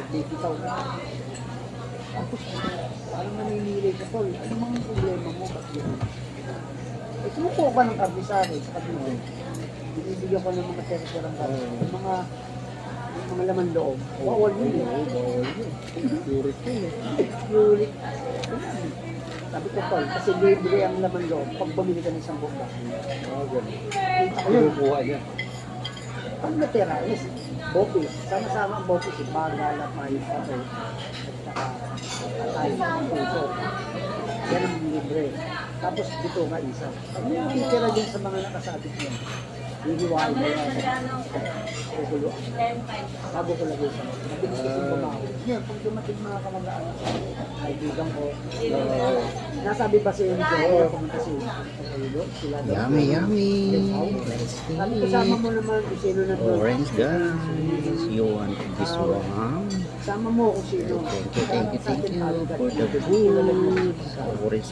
bibitaw na. Tapos, parang naninili ka, tol. Ano mga problema mo? Ba't yun? Eh, sumuko ka ng kabisari sa kabila. Binibigyan ko ng mga tercerang karne. Yung mga laman loob. Bawal yun eh. Bawal yun. Purity yun. Purity. Sabi ko, tol, kasi libre ang laman loob pag bumili ka ng isang buka. Ganun. Ayun, Kinukuha niya. pag natira is bopis. Sama-sama ang bopis. Bagal, lapay, patay, at saka atay, puso. Yan ang libre. Tapos dito ka isa. Pag may makikira dyan sa mga nakasabit niya, hihiwain mo yan. Kukuluan. Bago ko lagay sa mga. Mabilis kasi bumaho. Ngayon, pag dumating mga kamag-aan, kaibigan ko, nasabi pa si Enzo, pumunta si Enzo, sila daw. Yummy, yummy. Let's Sabi kasama mo naman kung sino na doon. Orange guys. You want this one? Kasama mo kung sino. Thank you for the food. Orange.